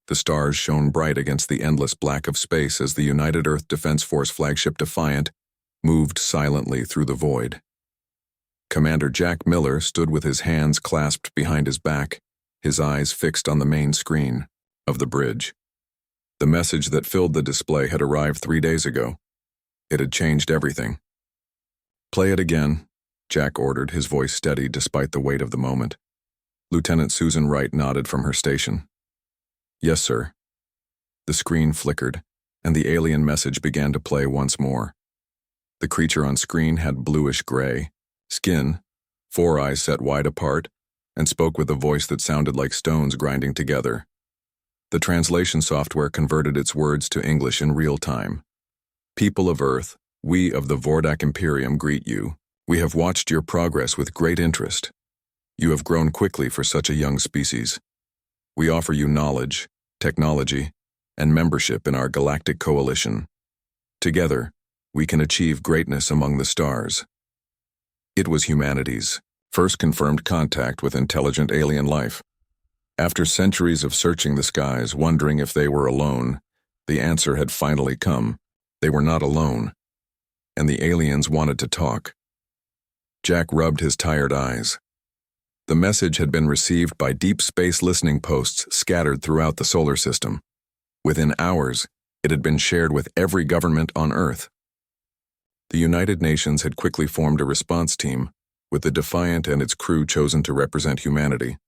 The stars shone bright against the endless black of space as the United Earth Defense Force flagship Defiant moved silently through the void. Commander Jack Miller stood with his hands clasped behind his back, his eyes fixed on the main screen of the bridge. The message that filled the display had arrived 3 days ago. It had changed everything. "Play it again," Jack ordered, his voice steady despite the weight of the moment. Lieutenant Susan Wright nodded from her station. "Yes, sir." The screen flickered, and the alien message began to play once more. The creature on screen had bluish-gray skin, 4 eyes set wide apart, and spoke with a voice that sounded like stones grinding together. The translation software converted its words to English in real time. "People of Earth, we of the Vordak Imperium greet you. We have watched your progress with great interest. You have grown quickly for such a young species. We offer you knowledge, technology, and membership in our galactic coalition. Together, we can achieve greatness among the stars." It was humanity's first confirmed contact with intelligent alien life. After centuries of searching the skies, wondering if they were alone, the answer had finally come. They were not alone, and the aliens wanted to talk. Jack rubbed his tired eyes. The message had been received by deep space listening posts scattered throughout the solar system. Within hours, it had been shared with every government on Earth. The United Nations had quickly formed a response team, with the Defiant and its crew chosen to represent humanity.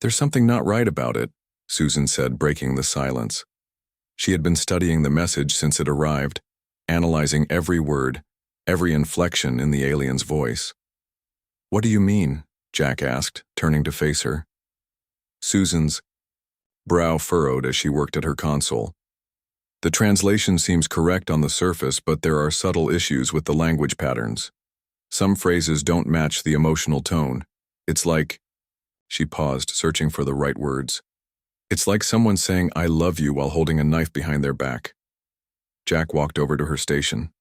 "There's something not right about it," Susan said, breaking the silence. She had been studying the message since it arrived, analyzing every word, every inflection in the alien's voice. "What do you mean?" Jack asked, turning to face her. Susan's brow furrowed as she worked at her console. "The translation seems correct on the surface, but there are subtle issues with the language patterns. Some phrases don't match the emotional tone. It's like..." She paused, searching for the right words. "It's like someone saying, 'I love you,' while holding a knife behind their back." Jack walked over to her station.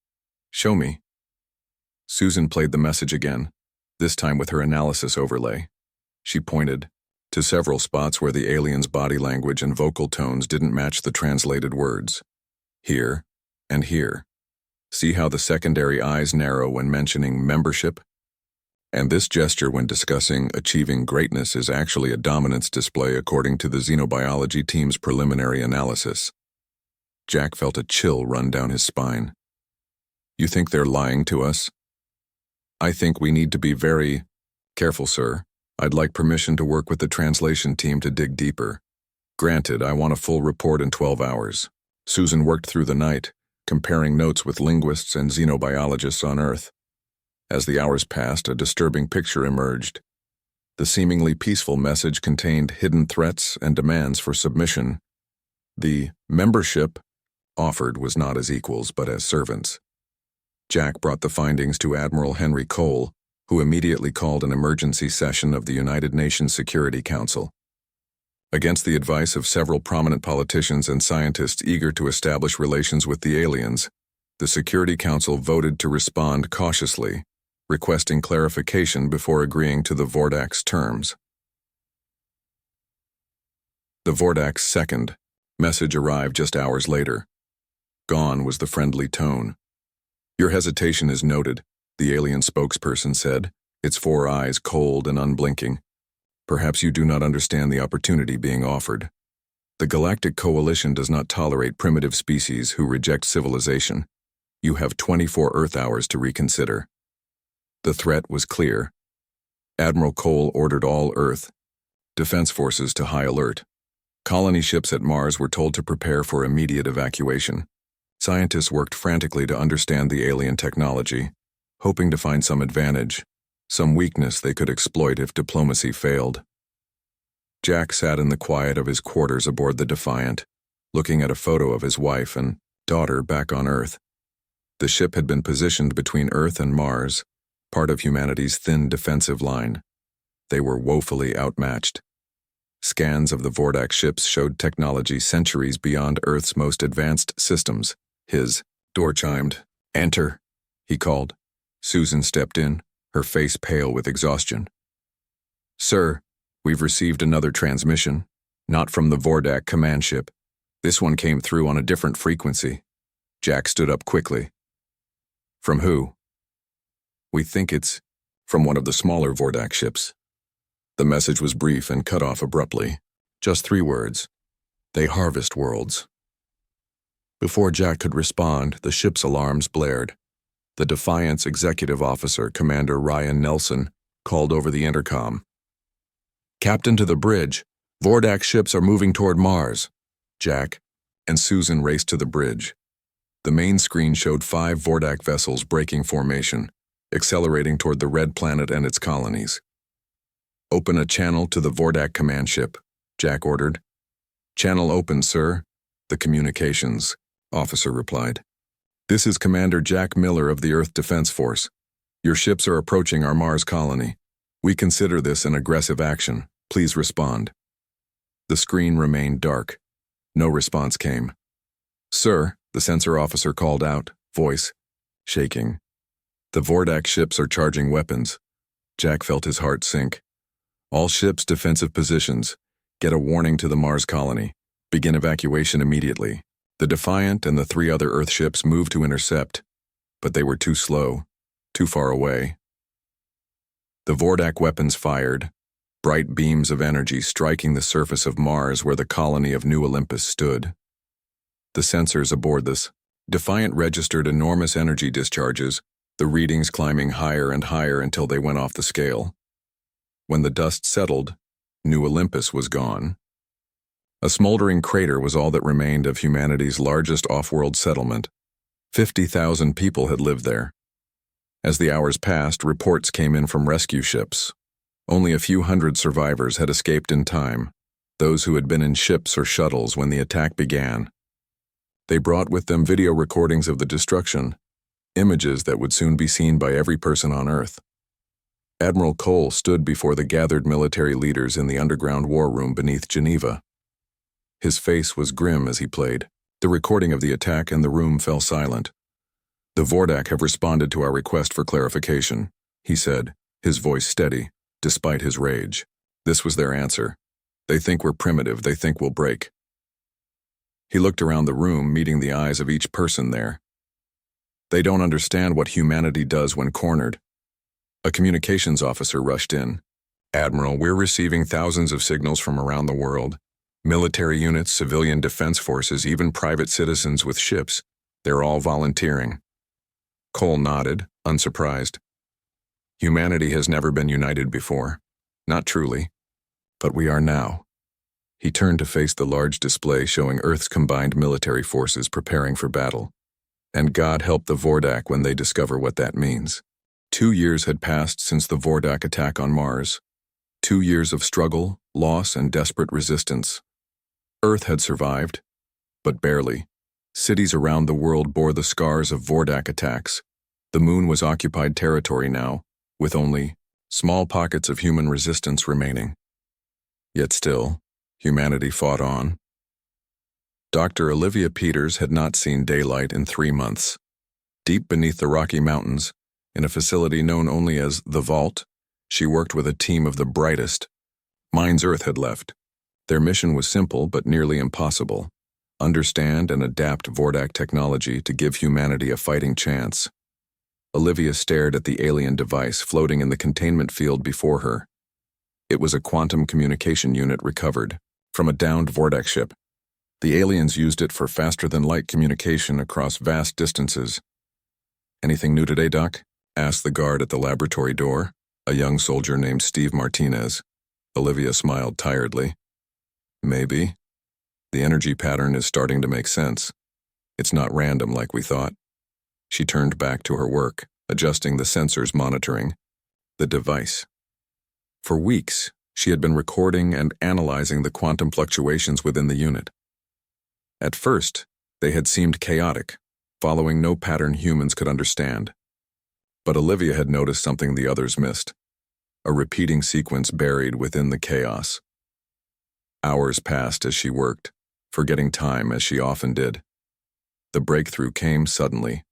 "Show me." Susan played the message again, this time with her analysis overlay. She pointed to several spots where the alien's body language and vocal tones didn't match the translated words. "Here and here. See how the secondary eyes narrow when mentioning membership? And this gesture when discussing achieving greatness is actually a dominance display according to the xenobiology team's preliminary analysis." Jack felt a chill run down his spine. "You think they're lying to us?" "I think we need to be very careful, sir. I'd like permission to work with the translation team to dig deeper." "Granted, I want a full report in 12 hours. Susan worked through the night, comparing notes with linguists and xenobiologists on Earth. As the hours passed, a disturbing picture emerged. The seemingly peaceful message contained hidden threats and demands for submission. The membership offered was not as equals, but as servants. Jack brought the findings to Admiral Henry Cole, who immediately called an emergency session of the United Nations Security Council. Against the advice of several prominent politicians and scientists eager to establish relations with the aliens, the Security Council voted to respond cautiously, requesting clarification before agreeing to the Vordak's terms. The Vordak's second message arrived just hours later. Gone was the friendly tone. "Your hesitation is noted," the alien spokesperson said, its 4 eyes cold and unblinking. "Perhaps you do not understand the opportunity being offered. The Galactic Coalition does not tolerate primitive species who reject civilization. You have 24 Earth hours to reconsider." The threat was clear. Admiral Cole ordered all Earth Defense Forces to high alert. Colony ships at Mars were told to prepare for immediate evacuation. Scientists worked frantically to understand the alien technology, hoping to find some advantage, some weakness they could exploit if diplomacy failed. Jack sat in the quiet of his quarters aboard the Defiant, looking at a photo of his wife and daughter back on Earth. The ship had been positioned between Earth and Mars, part of humanity's thin defensive line. They were woefully outmatched. Scans of the Vordak ships showed technology centuries beyond Earth's most advanced systems. His door chimed. "Enter," he called. Susan stepped in, her face pale with exhaustion. "Sir, we've received another transmission." Not from the Vordak command ship. This one came through on a different frequency. Jack stood up quickly. From who? We think it's from one of the smaller Vordak ships. The message was brief and cut off abruptly. Just 3 words. They harvest worlds. Before Jack could respond, the ship's alarms blared. The Defiant's executive officer, Commander Ryan Nelson, called over the intercom. Captain to the bridge. Vordak ships are moving toward Mars. Jack and Susan raced to the bridge. The main screen showed 5 Vordak vessels breaking formation, accelerating toward the Red Planet and its colonies. Open a channel to the Vordak command ship, Jack ordered. Channel open, sir, the communications officer replied. This is Commander Jack Miller of the Earth Defense Force. Your ships are approaching our Mars colony. We consider this an aggressive action. Please respond. The screen remained dark. No response came. Sir, the sensor officer called out, voice shaking. The Vordak ships are charging weapons. Jack felt his heart sink. All ships' defensive positions. Get a warning to the Mars colony. Begin evacuation immediately. The Defiant and the 3 other Earth ships moved to intercept, but they were too slow, too far away. The Vordak weapons fired, bright beams of energy striking the surface of Mars where the colony of New Olympus stood. The sensors aboard this Defiant registered enormous energy discharges, the readings climbing higher and higher until they went off the scale. When the dust settled, New Olympus was gone. A smoldering crater was all that remained of humanity's largest off-world settlement. 50,000 people had lived there. As the hours passed, reports came in from rescue ships. Only a few hundred survivors had escaped in time, those who had been in ships or shuttles when the attack began. They brought with them video recordings of the destruction, images that would soon be seen by every person on Earth. Admiral Cole stood before the gathered military leaders in the underground war room beneath Geneva. His face was grim as he played. The recording of the attack and the room fell silent. The Vordak have responded to our request for clarification, he said, his voice steady, despite his rage. This was their answer. They think we're primitive, they think we'll break. He looked around the room, meeting the eyes of each person there. They don't understand what humanity does when cornered. A communications officer rushed in. Admiral, we're receiving thousands of signals from around the world. Military units, civilian defense forces, even private citizens with ships. They're all volunteering. Cole nodded, unsurprised. Humanity has never been united before. Not truly. But we are now. He turned to face the large display showing Earth's combined military forces preparing for battle. And God help the Vordak when they discover what that means. 2 years had passed since the Vordak attack on Mars. 2 years of struggle, loss, and desperate resistance. Earth had survived, but barely. Cities around the world bore the scars of Vordak attacks. The moon was occupied territory now, with only small pockets of human resistance remaining. Yet still, humanity fought on. Dr. Olivia Peters had not seen daylight in 3 months. Deep beneath the Rocky Mountains, in a facility known only as the Vault, she worked with a team of the brightest. Minds Earth had left. Their mission was simple but nearly impossible. Understand and adapt Vordak technology to give humanity a fighting chance. Olivia stared at the alien device floating in the containment field before her. It was a quantum communication unit recovered from a downed Vordak ship. The aliens used it for faster-than-light communication across vast distances. Anything new today, Doc? Asked the guard at the laboratory door, a young soldier named Steve Martinez. Olivia smiled tiredly. Maybe. The energy pattern is starting to make sense. It's not random like we thought. She turned back to her work, adjusting the sensors monitoring the device. For weeks, she had been recording and analyzing the quantum fluctuations within the unit. At first, they had seemed chaotic, following no pattern humans could understand. But Olivia had noticed something the others missed, a repeating sequence buried within the chaos. Hours passed as she worked, forgetting time as she often did. The breakthrough came suddenly.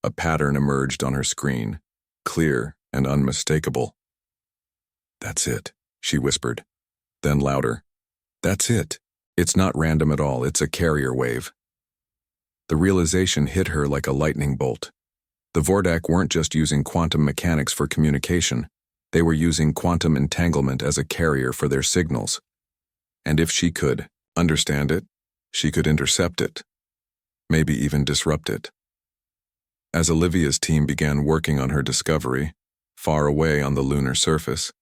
A pattern emerged on her screen, clear and unmistakable. That's it, she whispered. Then louder. That's it. It's not random at all, it's a carrier wave. The realization hit her like a lightning bolt. The Vordak weren't just using quantum mechanics for communication, they were using quantum entanglement as a carrier for their signals. And if she could understand it, she could intercept it, maybe even disrupt it. As Olivia's team began working on her discovery, far away on the lunar surface,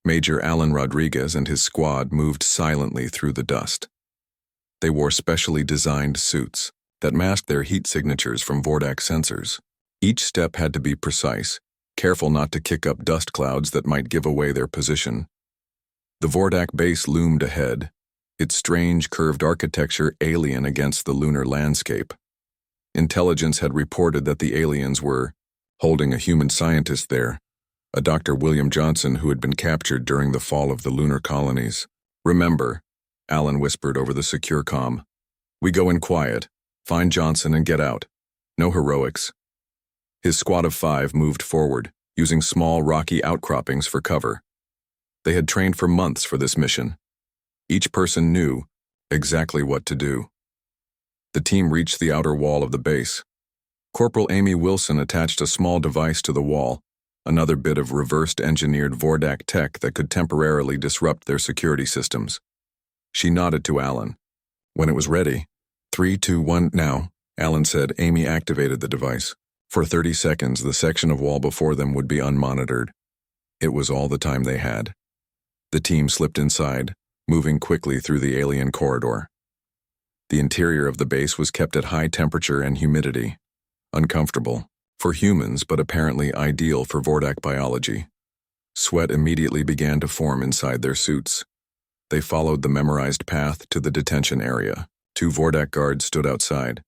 Major Alan Rodriguez and his squad moved silently through the dust. They wore specially designed suits that masked their heat signatures from Vordak sensors. Each step had to be precise, careful not to kick up dust clouds that might give away their position. The Vordak base loomed ahead, its strange curved architecture alien against the lunar landscape. Intelligence had reported that the aliens were holding a human scientist there, a Dr. William Johnson who had been captured during the fall of the lunar colonies. "Remember," Alan whispered over the secure comm. "We go in quiet, find Johnson and get out. No heroics." His squad of 5 moved forward, using small rocky outcroppings for cover. They had trained for months for this mission. Each person knew exactly what to do. The team reached the outer wall of the base. Corporal Amy Wilson attached a small device to the wall, another bit of reversed engineered Vordak tech that could temporarily disrupt their security systems. She nodded to Alan. When it was ready, 3, 2, 1, now, Alan said. Amy activated the device. For 30 seconds, the section of wall before them would be unmonitored. It was all the time they had. The team slipped inside, moving quickly through the alien corridor. The interior of the base was kept at high temperature and humidity. Uncomfortable for humans, but apparently ideal for Vordak biology. Sweat immediately began to form inside their suits. They followed the memorized path to the detention area. 2 Vordak guards stood outside.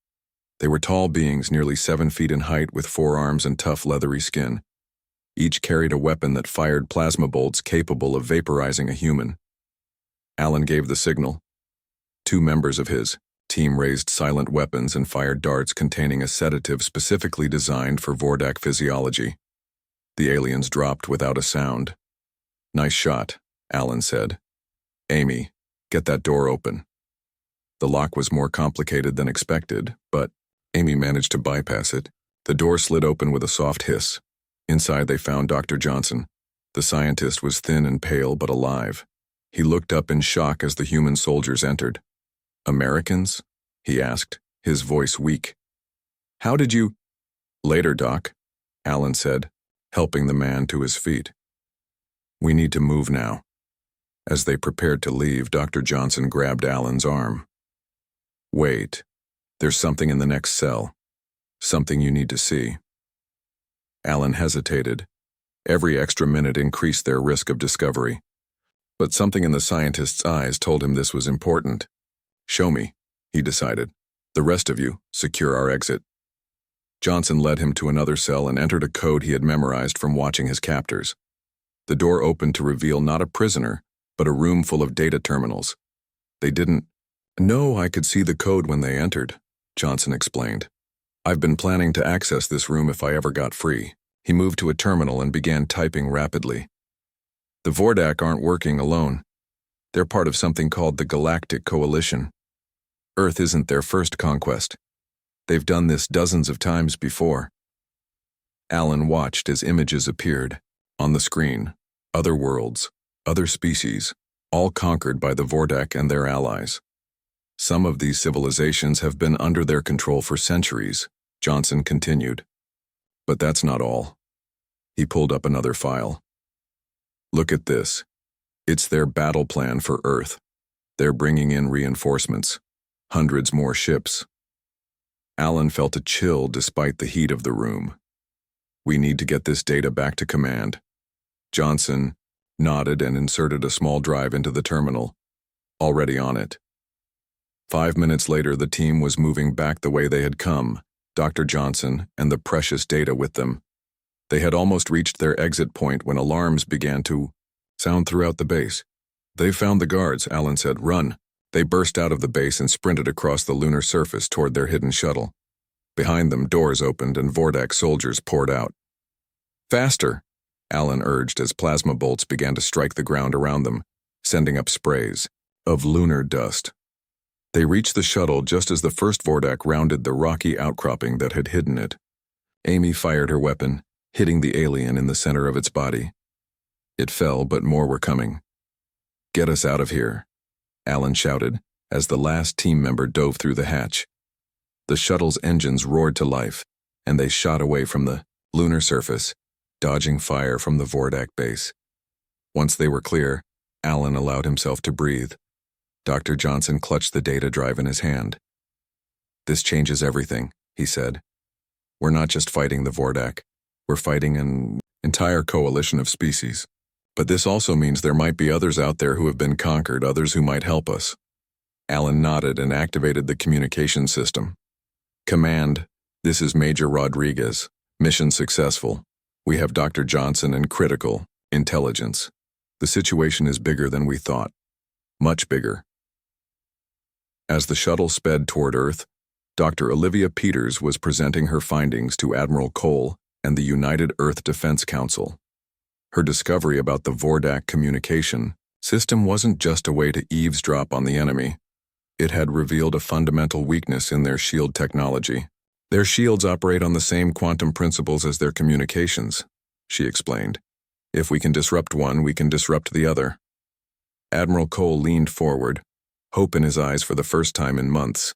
They were tall beings nearly 7 feet in height with 4 arms and tough leathery skin. Each carried a weapon that fired plasma bolts capable of vaporizing a human. Alan gave the signal. 2 members of his team raised silent weapons and fired darts containing a sedative specifically designed for Vordak physiology. The aliens dropped without a sound. "Nice shot," Alan said. "Amy, get that door open." The lock was more complicated than expected, but Amy managed to bypass it. The door slid open with a soft hiss. Inside they found Dr. Johnson. The scientist was thin and pale but alive. He looked up in shock as the human soldiers entered. "Americans?" he asked, his voice weak. "How did you—" "Later, Doc," Alan said, helping the man to his feet. "We need to move now." As they prepared to leave, Dr. Johnson grabbed Alan's arm. "Wait. There's something in the next cell. Something you need to see." Alan hesitated. Every extra minute increased their risk of discovery. But something in the scientist's eyes told him this was important. "Show me," he decided. "The rest of you, secure our exit." Johnson led him to another cell and entered a code he had memorized from watching his captors. The door opened to reveal not a prisoner, but a room full of data terminals. They didn't know I could see the code when they entered, Johnson explained. "I've been planning to access this room if I ever got free." He moved to a terminal and began typing rapidly. "The Vordak aren't working alone. They're part of something called the Galactic Coalition. Earth isn't their first conquest. They've done this dozens of times before." Alan watched as images appeared. On the screen, other worlds, other species, all conquered by the Vordak and their allies. "Some of these civilizations have been under their control for centuries," Johnson continued. "But that's not all." He pulled up another file. "Look at this. It's their battle plan for Earth. They're bringing in reinforcements. Hundreds more ships." Alan felt a chill despite the heat of the room. "We need to get this data back to command." Johnson nodded and inserted a small drive into the terminal. Already on it. 5 minutes later, the team was moving back the way they had come, Dr. Johnson and the precious data with them. They had almost reached their exit point when alarms began to sound throughout the base. "They've found the guards," Alan said. "Run." They burst out of the base and sprinted across the lunar surface toward their hidden shuttle. Behind them, doors opened and Vordak soldiers poured out. "Faster," Alan urged as plasma bolts began to strike the ground around them, sending up sprays. of lunar dust. They reached the shuttle just as the first Vordak rounded the rocky outcropping that had hidden it. Amy fired her weapon, hitting the alien in the center of its body. It fell, but more were coming. "Get us out of here," Alan shouted, as the last team member dove through the hatch. The shuttle's engines roared to life, and they shot away from the lunar surface, dodging fire from the Vordak base. Once they were clear, Alan allowed himself to breathe. Dr. Johnson clutched the data drive in his hand. "This changes everything," he said. "We're not just fighting the Vordak. We're fighting an entire coalition of species. But this also means there might be others out there who have been conquered, others who might help us." Alan nodded and activated the communication system. "Command, this is Major Rodriguez. Mission successful. We have Dr. Johnson and critical intelligence. The situation is bigger than we thought. Much bigger." As the shuttle sped toward Earth, Dr. Olivia Peters was presenting her findings to Admiral Cole and the United Earth Defense Council. Her discovery about the Vordak communication system wasn't just a way to eavesdrop on the enemy. It had revealed a fundamental weakness in their shield technology. "Their shields operate on the same quantum principles as their communications," she explained. "If we can disrupt one, we can disrupt the other." Admiral Cole leaned forward, hope in his eyes for the first time in months.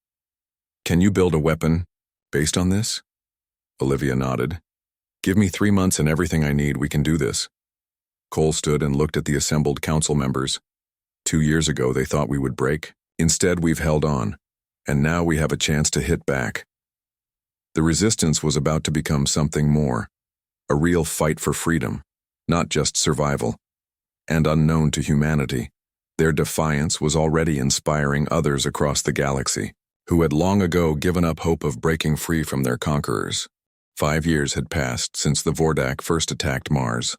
"Can you build a weapon based on this?" Olivia nodded. "Give me 3 months and everything I need, we can do this." Cole stood and looked at the assembled council members. 2 years ago they thought we would break. Instead we've held on, and now we have a chance to hit back. The resistance was about to become something more, a real fight for freedom, not just survival. And unknown to humanity, their defiance was already inspiring others across the galaxy, who had long ago given up hope of breaking free from their conquerors. 5 years had passed since the Vordak first attacked Mars.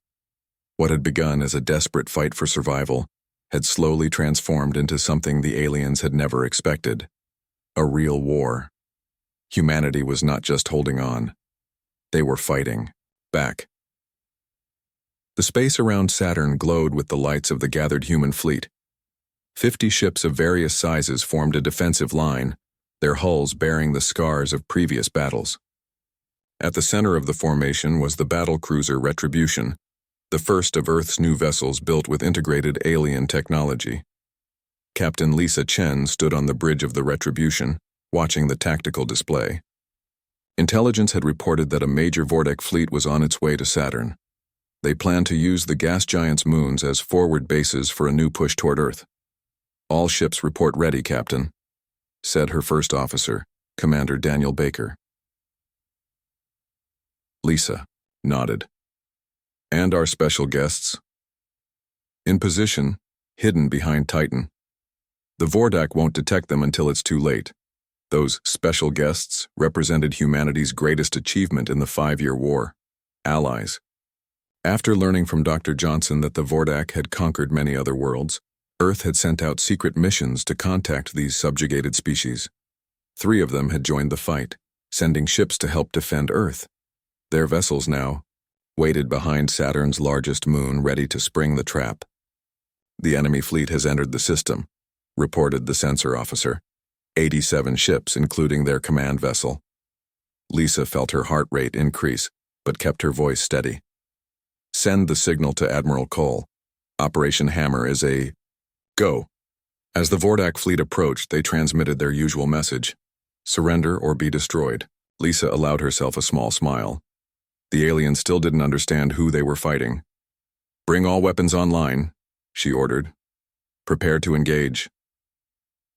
What had begun as a desperate fight for survival had slowly transformed into something the aliens had never expected: a real war. Humanity was not just holding on. They were fighting back. The space around Saturn glowed with the lights of the gathered human fleet. 50 ships of various sizes formed a defensive line, their hulls bearing the scars of previous battles. At the center of the formation was the battle cruiser Retribution, the first of Earth's new vessels built with integrated alien technology. Captain Lisa Chen stood on the bridge of the Retribution, watching the tactical display. Intelligence had reported that a major Vordak fleet was on its way to Saturn. They planned to use the gas giant's moons as forward bases for a new push toward Earth. "All ships report ready, Captain," said her first officer, Commander Daniel Baker. Lisa nodded. "And our special guests?" "In position, hidden behind Titan. The Vordak won't detect them until it's too late." Those special guests represented humanity's greatest achievement in the 5-year war: allies. After learning from Dr. Johnson that the Vordak had conquered many other worlds, Earth had sent out secret missions to contact these subjugated species. 3 of them had joined the fight, sending ships to help defend Earth. Their vessels now waited behind Saturn's largest moon, ready to spring the trap. "The enemy fleet has entered the system," reported the sensor officer. 87 ships, including their command vessel. Lisa felt her heart rate increase, but kept her voice steady. "Send the signal to Admiral Cole. Operation Hammer is a go." As the Vordak fleet approached, they transmitted their usual message: surrender or be destroyed. Lisa allowed herself a small smile. The aliens still didn't understand who they were fighting. "Bring all weapons online," she ordered. "Prepare to engage."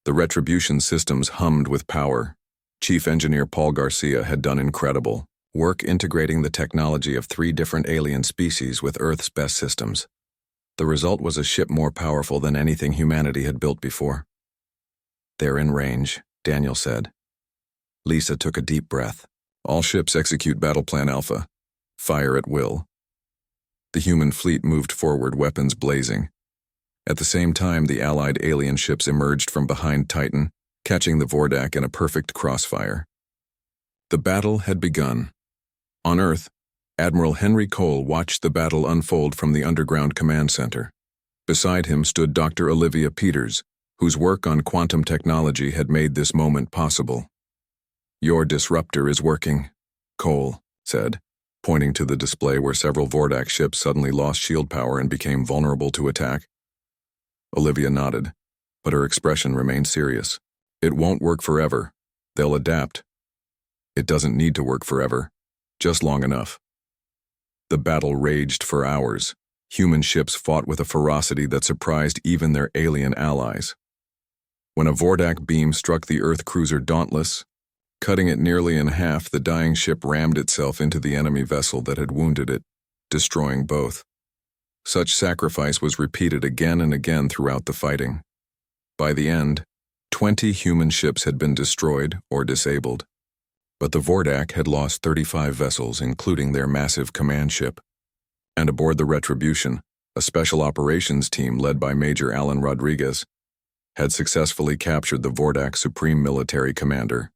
The Retribution systems hummed with power. Chief Engineer Paul Garcia had done incredible work integrating the technology of 3 different alien species with Earth's best systems. The result was a ship more powerful than anything humanity had built before. "They're in range," Daniel said. Lisa took a deep breath. "All ships execute Battle Plan Alpha. Fire at will." The human fleet moved forward, weapons blazing. At the same time, the allied alien ships emerged from behind Titan, catching the Vordak in a perfect crossfire. The battle had begun. On Earth, Admiral Henry Cole watched the battle unfold from the underground command center. Beside him stood Dr. Olivia Peters, whose work on quantum technology had made this moment possible. "Your disruptor is working," Cole said, pointing to the display where several Vordak ships suddenly lost shield power and became vulnerable to attack. Olivia nodded, but her expression remained serious. "It won't work forever. They'll adapt." "It doesn't need to work forever, just long enough." The battle raged for hours. Human ships fought with a ferocity that surprised even their alien allies. When a Vordak beam struck the Earth cruiser Dauntless, cutting it nearly in half, the dying ship rammed itself into the enemy vessel that had wounded it, destroying both. Such sacrifice was repeated again and again throughout the fighting. By the end, 20 human ships had been destroyed or disabled, but the Vordak had lost 35 vessels, including their massive command ship. And aboard the Retribution, a special operations team led by Major Alan Rodriguez had successfully captured the Vordak's supreme military commander.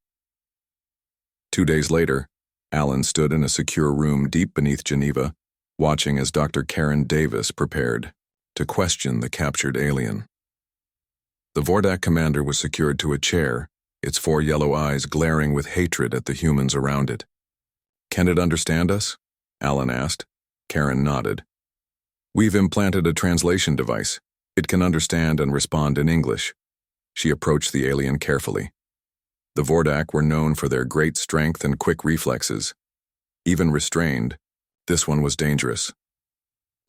2 days later, Alan stood in a secure room deep beneath Geneva, watching as Dr. Karen Davis prepared to question the captured alien. The Vordak commander was secured to a chair, its 4 yellow eyes glaring with hatred at the humans around it. "Can it understand us?" Alan asked. Karen nodded. "We've implanted a translation device. It can understand and respond in English." She approached the alien carefully. The Vordak were known for their great strength and quick reflexes. Even restrained, this one was dangerous.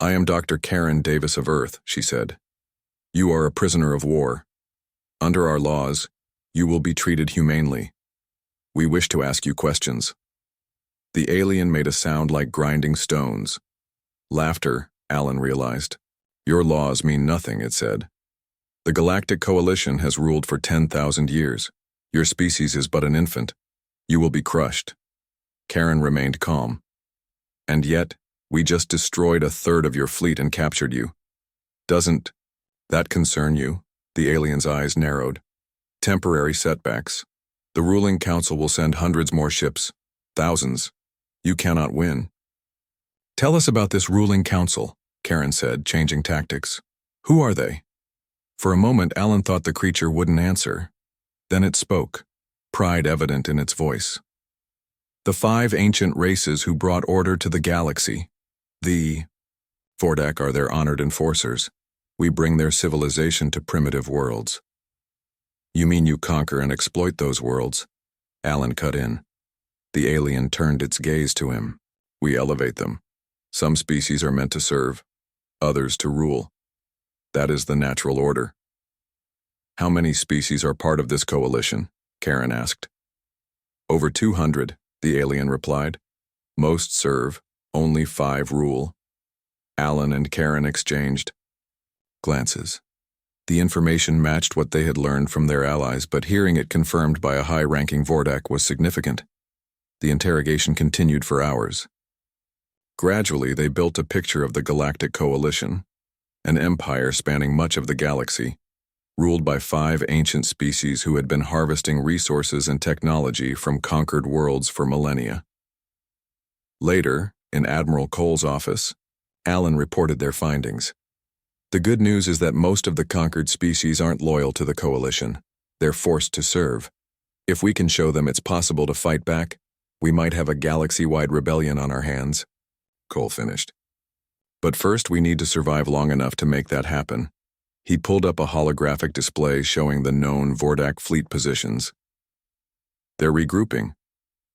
"I am Dr. Karen Davis of Earth," she said. "You are a prisoner of war. Under our laws, you will be treated humanely. We wish to ask you questions." The alien made a sound like grinding stones. Laughter, Alan realized. "Your laws mean nothing," it said. "The Galactic Coalition has ruled for 10,000 years. Your species is but an infant. You will be crushed." Karen remained calm. "And yet, we just destroyed a third of your fleet and captured you. Doesn't that concern you?" The alien's eyes narrowed. "Temporary setbacks. The ruling council will send hundreds more ships. Thousands. You cannot win." "Tell us about this ruling council," Karen said, changing tactics. "Who are they?" For a moment, Alan thought the creature wouldn't answer. Then it spoke, pride evident in its voice. "The 5 ancient races who brought order to the galaxy. The Vordak are their honored enforcers. We bring their civilization to primitive worlds." "You mean you conquer and exploit those worlds?" Alan cut in. The alien turned its gaze to him. "We elevate them. Some species are meant to serve, others to rule. That is the natural order." "How many species are part of this coalition?" Karen asked. "Over 200, the alien replied. "Most serve, only 5 rule." Alan and Karen exchanged glances. The information matched what they had learned from their allies, but hearing it confirmed by a high-ranking Vordak was significant. The interrogation continued for hours. Gradually, they built a picture of the Galactic Coalition, an empire spanning much of the galaxy, ruled by 5 ancient species who had been harvesting resources and technology from conquered worlds for millennia. Later, in Admiral Cole's office, Alan reported their findings. "The good news is that most of the conquered species aren't loyal to the coalition. They're forced to serve. If we can show them it's possible to fight back, we might have a galaxy-wide rebellion on our hands," Cole finished. "But first we need to survive long enough to make that happen." He pulled up a holographic display showing the known Vordak fleet positions. "They're regrouping.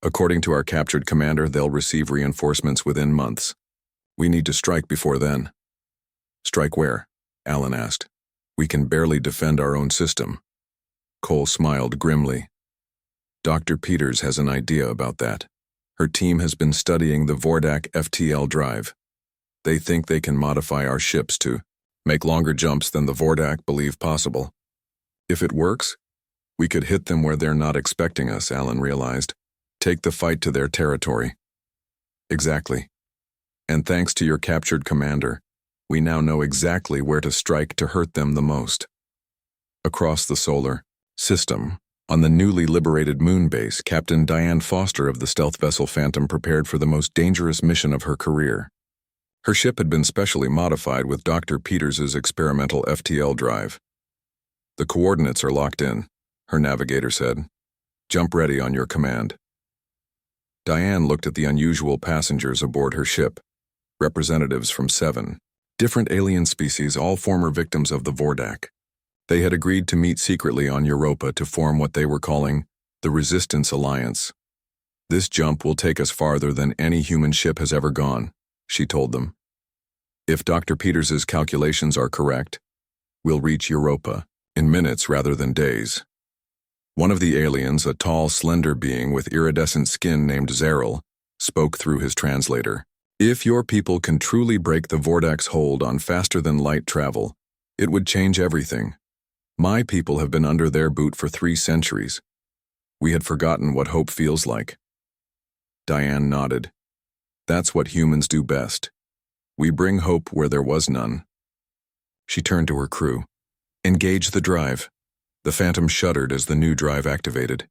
According to our captured commander, they'll receive reinforcements within months. We need to strike before then." "Strike where?" Alan asked. "We can barely defend our own system." Cole smiled grimly. "Dr. Peters has an idea about that. Her team has been studying the Vordak FTL drive. They think they can modify our ships to make longer jumps than the Vordak believe possible. If it works, we could hit them where they're not expecting us," Alan realized. "Take the fight to their territory." "Exactly. And thanks to your captured commander, we now know exactly where to strike to hurt them the most." Across the solar system, on the newly liberated moon base, Captain Diane Foster of the stealth vessel Phantom prepared for the most dangerous mission of her career. Her ship had been specially modified with Dr. Peters's experimental FTL drive. The coordinates are locked in, her navigator said. Jump ready on your command. Diane looked at the unusual passengers aboard her ship, representatives from 7 different alien species, all former victims of the Vordak. They had agreed to meet secretly on Europa to form what they were calling the Resistance Alliance. This jump will take us farther than any human ship has ever gone, she told them. If Dr. Peters's calculations are correct, we'll reach Europa in minutes rather than days. One of the aliens, a tall, slender being with iridescent skin named Zeril, spoke through his translator. If your people can truly break the Vordak's hold on faster-than-light travel, it would change everything. My people have been under their boot for 3 centuries. We had forgotten what hope feels like. Diane nodded. That's what humans do best. We bring hope where there was none. She turned to her crew. Engage the drive. The Phantom shuddered as the new drive activated.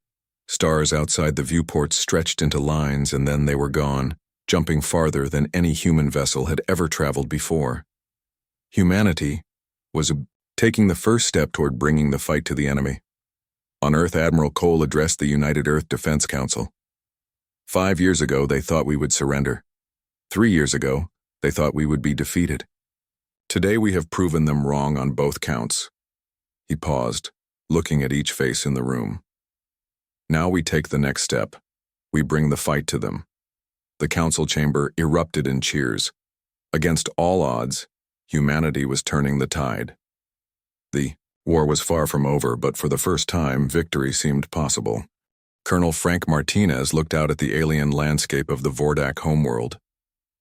Stars outside the viewports stretched into lines, and then they were gone, jumping farther than any human vessel had ever traveled before. Humanity was taking the first step toward bringing the fight to the enemy. On Earth, Admiral Cole addressed the United Earth Defense Council. 5 years ago, they thought we would surrender. 3 years ago, they thought we would be defeated. Today, we have proven them wrong on both counts. He paused, looking at each face in the room. Now we take the next step. We bring the fight to them. The council chamber erupted in cheers. Against all odds, humanity was turning the tide. The war was far from over, but for the first time, victory seemed possible. Colonel Frank Martinez looked out at the alien landscape of the Vordak homeworld.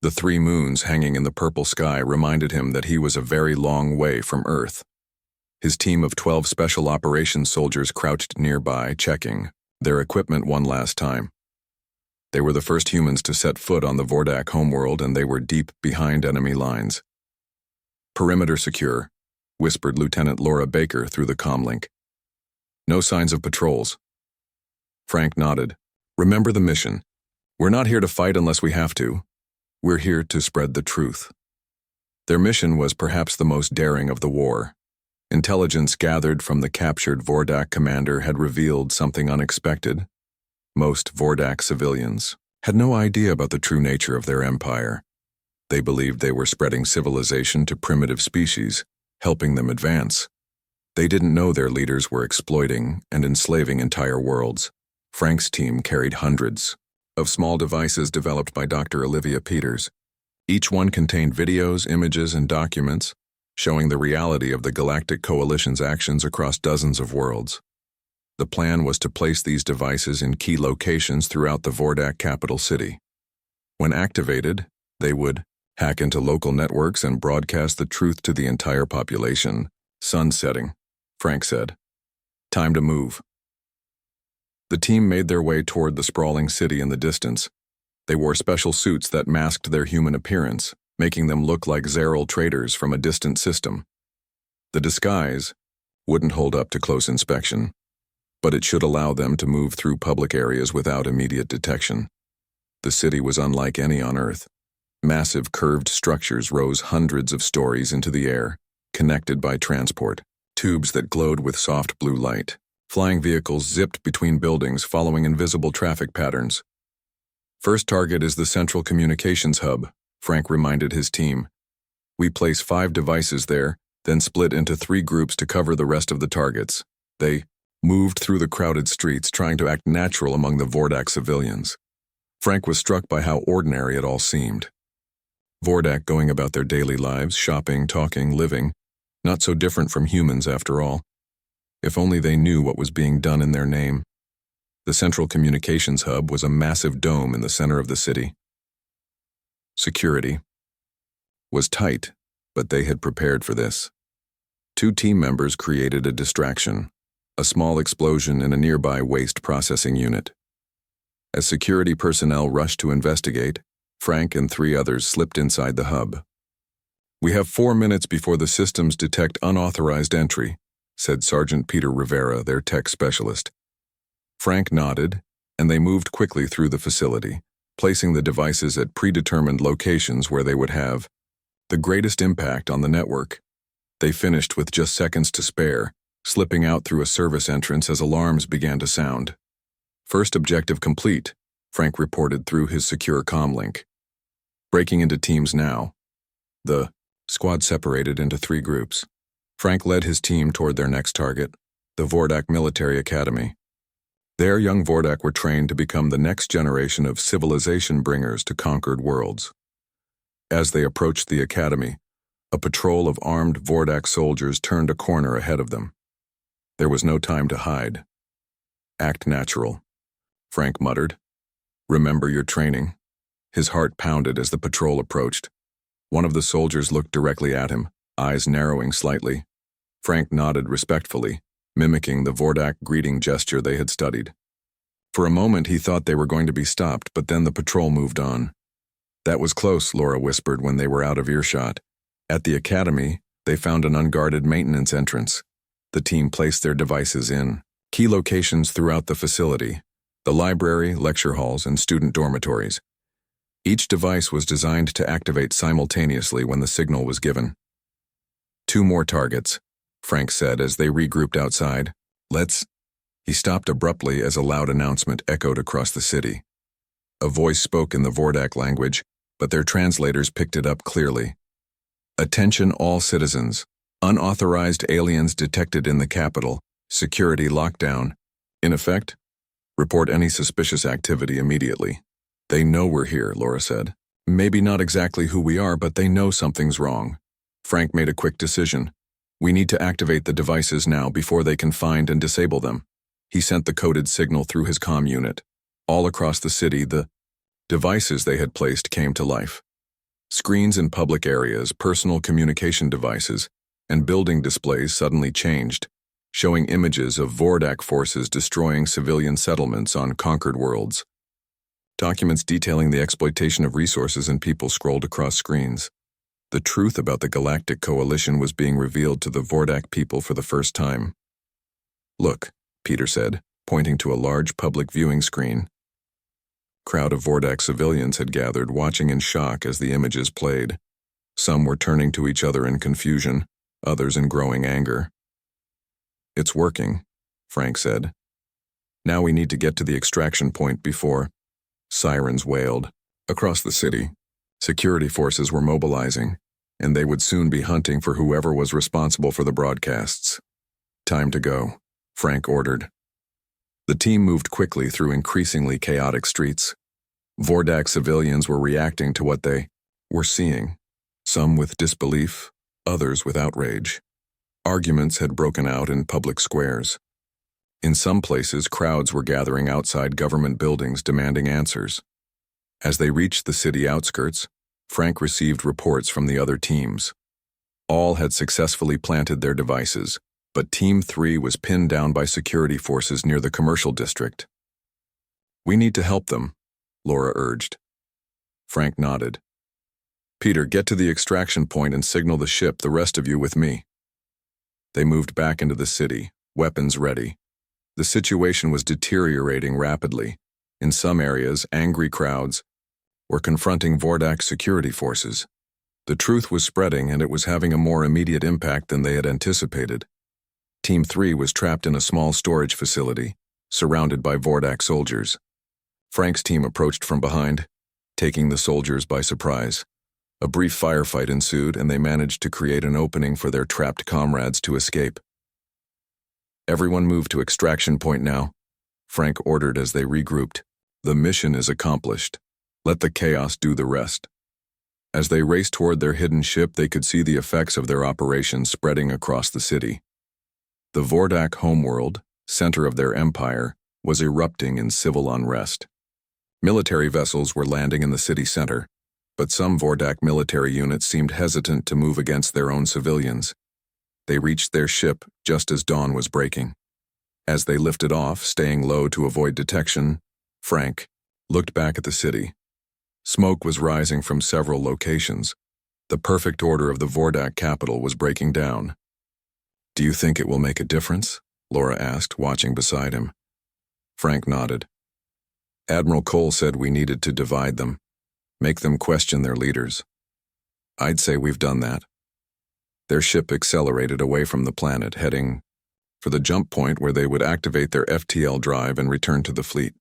The 3 moons hanging in the purple sky reminded him that he was a very long way from Earth. His team of 12 special operations soldiers crouched nearby, checking their equipment one last time. They were the first humans to set foot on the Vordak homeworld, and they were deep behind enemy lines. Perimeter secure, whispered Lieutenant Laura Baker through the comlink. No signs of patrols. Frank nodded. Remember the mission. We're not here to fight unless we have to. We're here to spread the truth. Their mission was perhaps the most daring of the war. Intelligence gathered from the captured Vordak commander had revealed something unexpected. Most Vordak civilians had no idea about the true nature of their empire. They believed they were spreading civilization to primitive species, helping them advance. They didn't know their leaders were exploiting and enslaving entire worlds. Frank's team carried hundreds of small devices developed by Dr. Olivia Peters. Each one contained videos, images, and documents showing the reality of the Galactic Coalition's actions across dozens of worlds. The plan was to place these devices in key locations throughout the Vordak capital city. When activated, they would hack into local networks and broadcast the truth to the entire population. Sun setting, Frank said. Time to move. The team made their way toward the sprawling city in the distance. They wore special suits that masked their human appearance, making them look like Zeril traders from a distant system. The disguise wouldn't hold up to close inspection, but it should allow them to move through public areas without immediate detection. The city was unlike any on Earth. Massive curved structures rose hundreds of stories into the air, connected by transport, tubes that glowed with soft blue light. Flying vehicles zipped between buildings following invisible traffic patterns. First target is the Central Communications Hub, Frank reminded his team. We place 5 devices there, then split into 3 groups to cover the rest of the targets. They moved through the crowded streets, trying to act natural among the Vordak civilians. Frank was struck by how ordinary it all seemed. Vordak going about their daily lives, shopping, talking, living, not so different from humans after all. If only they knew what was being done in their name. The Central Communications Hub was a massive dome in the center of the city. Security was tight, but they had prepared for this. 2 team members created a distraction, a small explosion in a nearby waste processing unit. As security personnel rushed to investigate, Frank and 3 others slipped inside the hub. We have 4 minutes before the systems detect unauthorized entry, said Sergeant Peter Rivera, their tech specialist. Frank nodded, and they moved quickly through the facility, placing the devices at predetermined locations where they would have the greatest impact on the network. They finished with just seconds to spare, slipping out through a service entrance as alarms began to sound. First objective complete, Frank reported through his secure comlink. Breaking into teams now. The squad separated into 3 groups. Frank led his team toward their next target, the Vordak Military Academy. There, young Vordak were trained to become the next generation of civilization bringers to conquered worlds. As they approached the academy, a patrol of armed Vordak soldiers turned a corner ahead of them. There was no time to hide. Act natural, Frank muttered. Remember your training. His heart pounded as the patrol approached. One of the soldiers looked directly at him, eyes narrowing slightly. Frank nodded respectfully, mimicking the Vordak greeting gesture they had studied. For a moment he thought they were going to be stopped, but then the patrol moved on. That was close, Laura whispered when they were out of earshot. At the academy, they found an unguarded maintenance entrance. The team placed their devices in key locations throughout the facility: the library, lecture halls, and student dormitories. Each device was designed to activate simultaneously when the signal was given. 2 more targets, Frank said as they regrouped outside. He stopped abruptly as a loud announcement echoed across the city. A voice spoke in the Vordak language, but their translators picked it up clearly. Attention all citizens. Unauthorized aliens detected in the capital. Security lockdown. In effect, report any suspicious activity immediately. They know we're here, Laura said. Maybe not exactly who we are, but they know something's wrong. Frank made a quick decision. We need to activate the devices now before they can find and disable them. He sent the coded signal through his comm unit. All across the city, the devices they had placed came to life. Screens in public areas, personal communication devices, and building displays suddenly changed, showing images of Vordak forces destroying civilian settlements on conquered worlds. Documents detailing the exploitation of resources and people scrolled across screens. The truth about the Galactic Coalition was being revealed to the Vordak people for the first time. Look, Peter said, pointing to a large public viewing screen. Crowd of Vordak civilians had gathered, watching in shock as the images played. Some were turning to each other in confusion, others in growing anger. It's working, Frank said. Now we need to get to the extraction point before... Sirens wailed. Across the city, security forces were mobilizing, and they would soon be hunting for whoever was responsible for the broadcasts. Time to go, Frank ordered. The team moved quickly through increasingly chaotic streets. Vordak civilians were reacting to what they were seeing, some with disbelief, others with outrage. Arguments had broken out in public squares. In some places, crowds were gathering outside government buildings demanding answers. As they reached the city outskirts, Frank received reports from the other teams. All had successfully planted their devices, but Team 3 was pinned down by security forces near the commercial district. We need to help them, Laura urged. Frank nodded. Peter, get to the extraction point and signal the ship, the rest of you with me. They moved back into the city, weapons ready. The situation was deteriorating rapidly. In some areas, angry crowds were confronting Vordak security forces. The truth was spreading, and it was having a more immediate impact than they had anticipated. Team 3 was trapped in a small storage facility, surrounded by Vordak soldiers. Frank's team approached from behind, taking the soldiers by surprise. A brief firefight ensued, and they managed to create an opening for their trapped comrades to escape. Everyone move to extraction point now, Frank ordered as they regrouped. The mission is accomplished. Let the chaos do the rest. As they raced toward their hidden ship, they could see the effects of their operation spreading across the city. The Vordak homeworld, center of their empire, was erupting in civil unrest. Military vessels were landing in the city center, but some Vordak military units seemed hesitant to move against their own civilians. They reached their ship just as dawn was breaking. As they lifted off, staying low to avoid detection, Frank looked back at the city. Smoke was rising from several locations. The perfect order of the Vordak capital was breaking down. Do you think it will make a difference? Laura asked, watching beside him. Frank nodded. Admiral Cole said we needed to divide them, make them question their leaders. I'd say we've done that. Their ship accelerated away from the planet, heading for the jump point where they would activate their FTL drive and return to the fleet.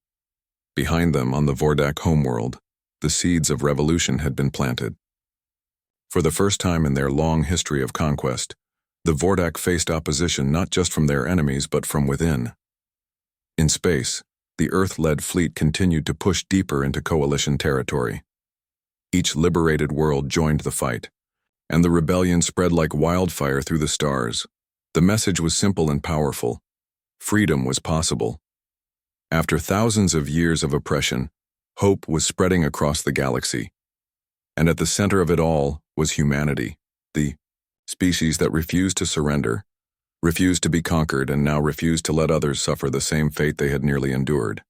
Behind them, on the Vordak homeworld, the seeds of revolution had been planted. For the first time in their long history of conquest, the Vordak faced opposition not just from their enemies but from within. In space, the Earth-led fleet continued to push deeper into coalition territory. Each liberated world joined the fight, and the rebellion spread like wildfire through the stars. The message was simple and powerful. Freedom was possible. After thousands of years of oppression, hope was spreading across the galaxy. And at the center of it all was humanity, the species that refused to surrender, refused to be conquered, and now refused to let others suffer the same fate they had nearly endured.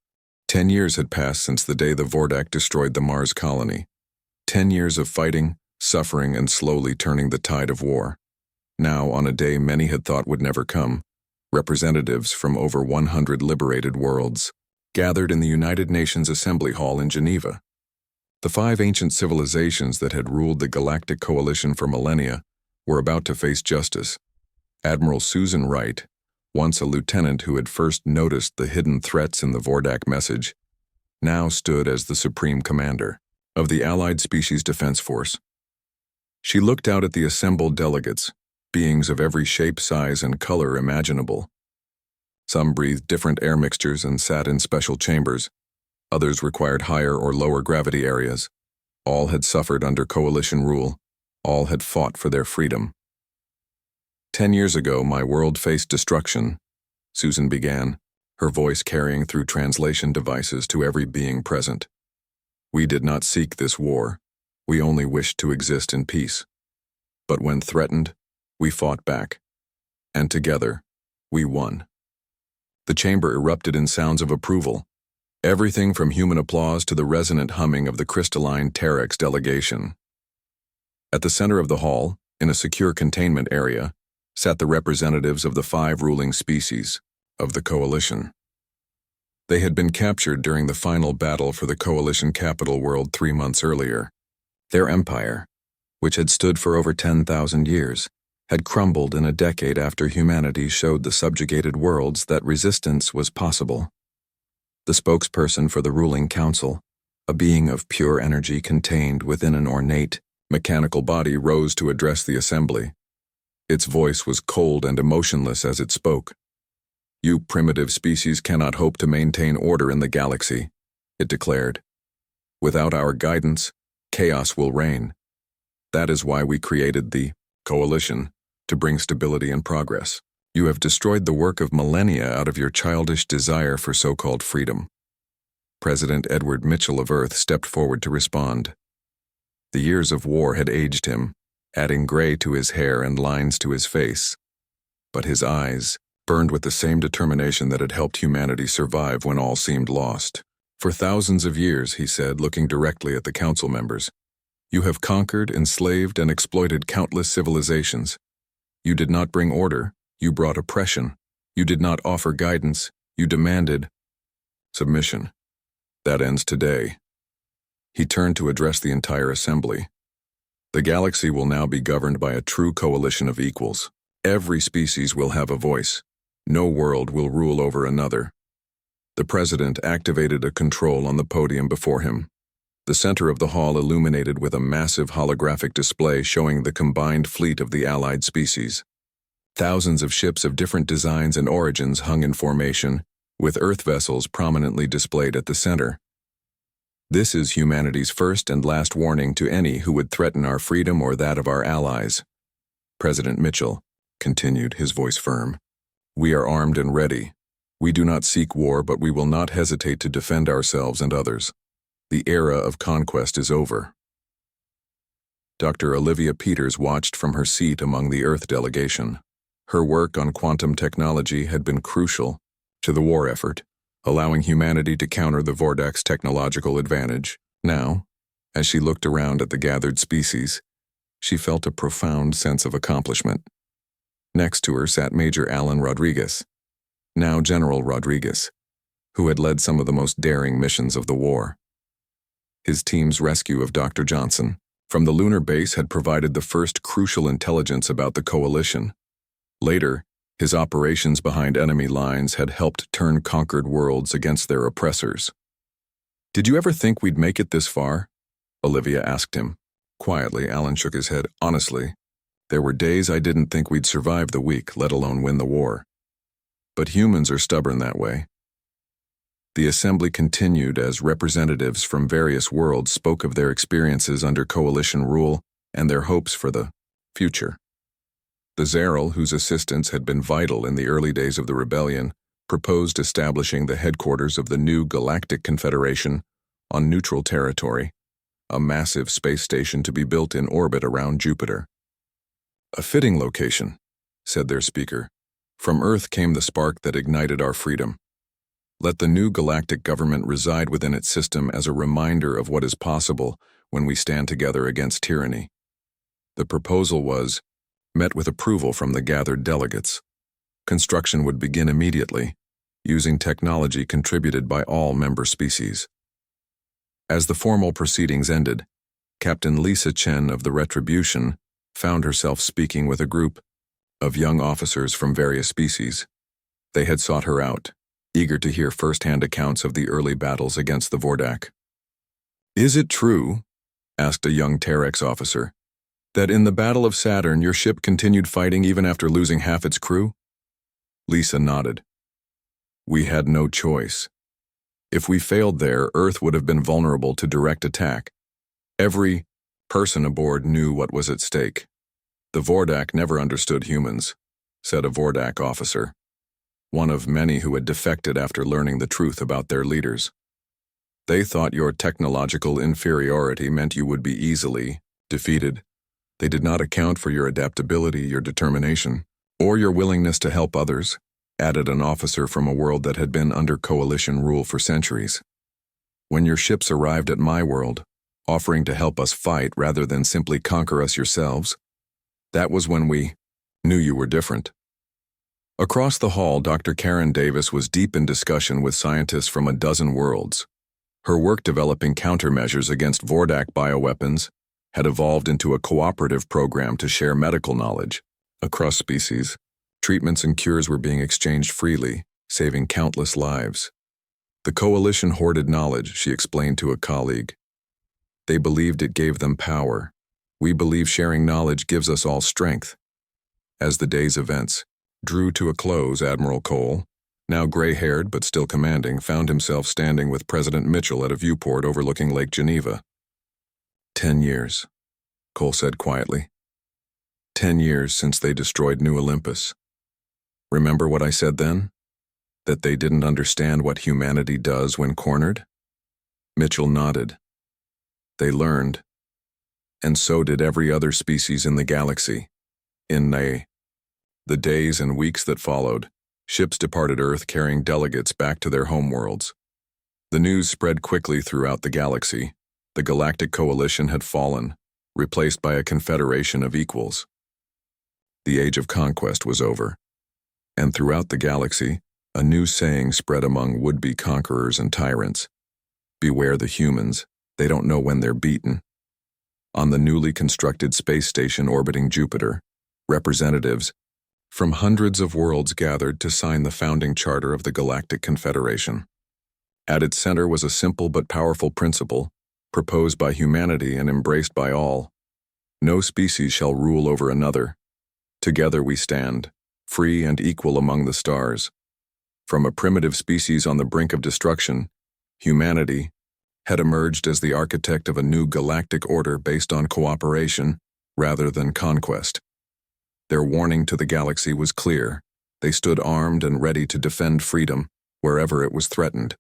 10 years had passed since the day the Vordak destroyed the Mars colony. 10 years of fighting, suffering, and slowly turning the tide of war. Now, on a day many had thought would never come, representatives from over 100 liberated worlds gathered in the United Nations Assembly Hall in Geneva. The 5 ancient civilizations that had ruled the Galactic Coalition for millennia were about to face justice. Admiral Susan Wright, once a lieutenant who had first noticed the hidden threats in the Vordak message, now stood as the supreme commander of the Allied Species Defense Force. She looked out at the assembled delegates, beings of every shape, size, and color imaginable. Some breathed different air mixtures and sat in special chambers. Others required higher or lower gravity areas. All had suffered under coalition rule. All had fought for their freedom. 10 years ago, my world faced destruction, Susan began, her voice carrying through translation devices to every being present. We did not seek this war. We only wished to exist in peace. But when threatened, we fought back. And together, we won. The chamber erupted in sounds of approval, everything from human applause to the resonant humming of the crystalline Terex delegation. At the center of the hall, in a secure containment area, sat the representatives of the 5 ruling species of the Coalition. They had been captured during the final battle for the Coalition capital world 3 months earlier. Their empire, which had stood for over 10,000 years, had crumbled in a decade after humanity showed the subjugated worlds that resistance was possible. The spokesperson for the ruling council, a being of pure energy contained within an ornate, mechanical body, rose to address the assembly. Its voice was cold and emotionless as it spoke. You primitive species cannot hope to maintain order in the galaxy, it declared. Without our guidance, chaos will reign. That is why we created the Coalition, to bring stability and progress. You have destroyed the work of millennia out of your childish desire for so-called freedom. President Edward Mitchell of Earth stepped forward to respond. The years of war had aged him, adding gray to his hair and lines to his face. But his eyes burned with the same determination that had helped humanity survive when all seemed lost. For thousands of years, he said, looking directly at the council members, you have conquered, enslaved, and exploited countless civilizations. You did not bring order, you brought oppression. You did not offer guidance, you demanded submission. That ends today. He turned to address the entire assembly. The galaxy will now be governed by a true coalition of equals. Every species will have a voice. No world will rule over another. The president activated a control on the podium before him. The center of the hall illuminated with a massive holographic display showing the combined fleet of the allied species. Thousands of ships of different designs and origins hung in formation, with Earth vessels prominently displayed at the center. This is humanity's first and last warning to any who would threaten our freedom or that of our allies. President Mitchell continued, his voice firm. We are armed and ready. We do not seek war, but we will not hesitate to defend ourselves and others. The era of conquest is over. Dr. Olivia Peters watched from her seat among the Earth delegation. Her work on quantum technology had been crucial to the war effort, allowing humanity to counter the Vordak's technological advantage. Now, as she looked around at the gathered species, she felt a profound sense of accomplishment. Next to her sat Major Alan Rodriguez, now General Rodriguez, who had led some of the most daring missions of the war. His team's rescue of Dr. Johnson from the lunar base had provided the first crucial intelligence about the coalition. Later, His operations behind enemy lines had helped turn conquered worlds against their oppressors. "Did you ever think we'd make it this far?" Olivia asked him. Quietly, Alan shook his head. "Honestly, there were days I didn't think we'd survive the week, let alone win the war. But humans are stubborn that way." The assembly continued as representatives from various worlds spoke of their experiences under coalition rule and their hopes for the future. The Zeral, whose assistance had been vital in the early days of the rebellion, proposed establishing the headquarters of the new Galactic Confederation on neutral territory, a massive space station to be built in orbit around Jupiter. "A fitting location," said their speaker. "From Earth came the spark that ignited our freedom. Let the new galactic government reside within its system as a reminder of what is possible when we stand together against tyranny." The proposal was met with approval from the gathered delegates. Construction would begin immediately, using technology contributed by all member species. As the formal proceedings ended, Captain Lisa Chen of the Retribution found herself speaking with a group of young officers from various species. They had sought her out, eager to hear first-hand accounts of the early battles against the Vordak. "Is it true," asked a young Terex officer, "that in the Battle of Saturn your ship continued fighting even after losing half its crew?" Lisa nodded. "We had no choice. If we failed there, Earth would have been vulnerable to direct attack. Every person aboard knew what was at stake." "The Vordak never understood humans," said a Vordak officer, one of many who had defected after learning the truth about their leaders. "They thought your technological inferiority meant you would be easily defeated. They did not account for your adaptability, your determination, or your willingness to help others," added an officer from a world that had been under coalition rule for centuries. "When your ships arrived at my world, offering to help us fight rather than simply conquer us yourselves, that was when we knew you were different." Across the hall, Dr. Karen Davis was deep in discussion with scientists from a dozen worlds. Her work developing countermeasures against Vordak bioweapons had evolved into a cooperative program to share medical knowledge. Across species, treatments and cures were being exchanged freely, saving countless lives. "The coalition hoarded knowledge," she explained to a colleague. "They believed it gave them power. We believe sharing knowledge gives us all strength." As the day's events drew to a close, Admiral Cole, now gray-haired but still commanding, found himself standing with President Mitchell at a viewport overlooking Lake Geneva. 10 years, Cole said quietly. 10 years since they destroyed New Olympus. Remember what I said then? That they didn't understand what humanity does when cornered? Mitchell nodded. They learned. And so did every other species in the galaxy. In the days and weeks that followed, ships departed Earth carrying delegates back to their homeworlds. The news spread quickly throughout the galaxy. The Galactic Coalition had fallen, replaced by a confederation of equals. The age of conquest was over. And throughout the galaxy, a new saying spread among would-be conquerors and tyrants. Beware the humans, they don't know when they're beaten. On the newly constructed space station orbiting Jupiter, representatives from hundreds of worlds gathered to sign the founding charter of the Galactic Confederation. At its center was a simple but powerful principle, proposed by humanity and embraced by all. No species shall rule over another. Together we stand, free and equal among the stars. From a primitive species on the brink of destruction, humanity had emerged as the architect of a new galactic order based on cooperation rather than conquest. Their warning to the galaxy was clear. They stood armed and ready to defend freedom wherever it was threatened.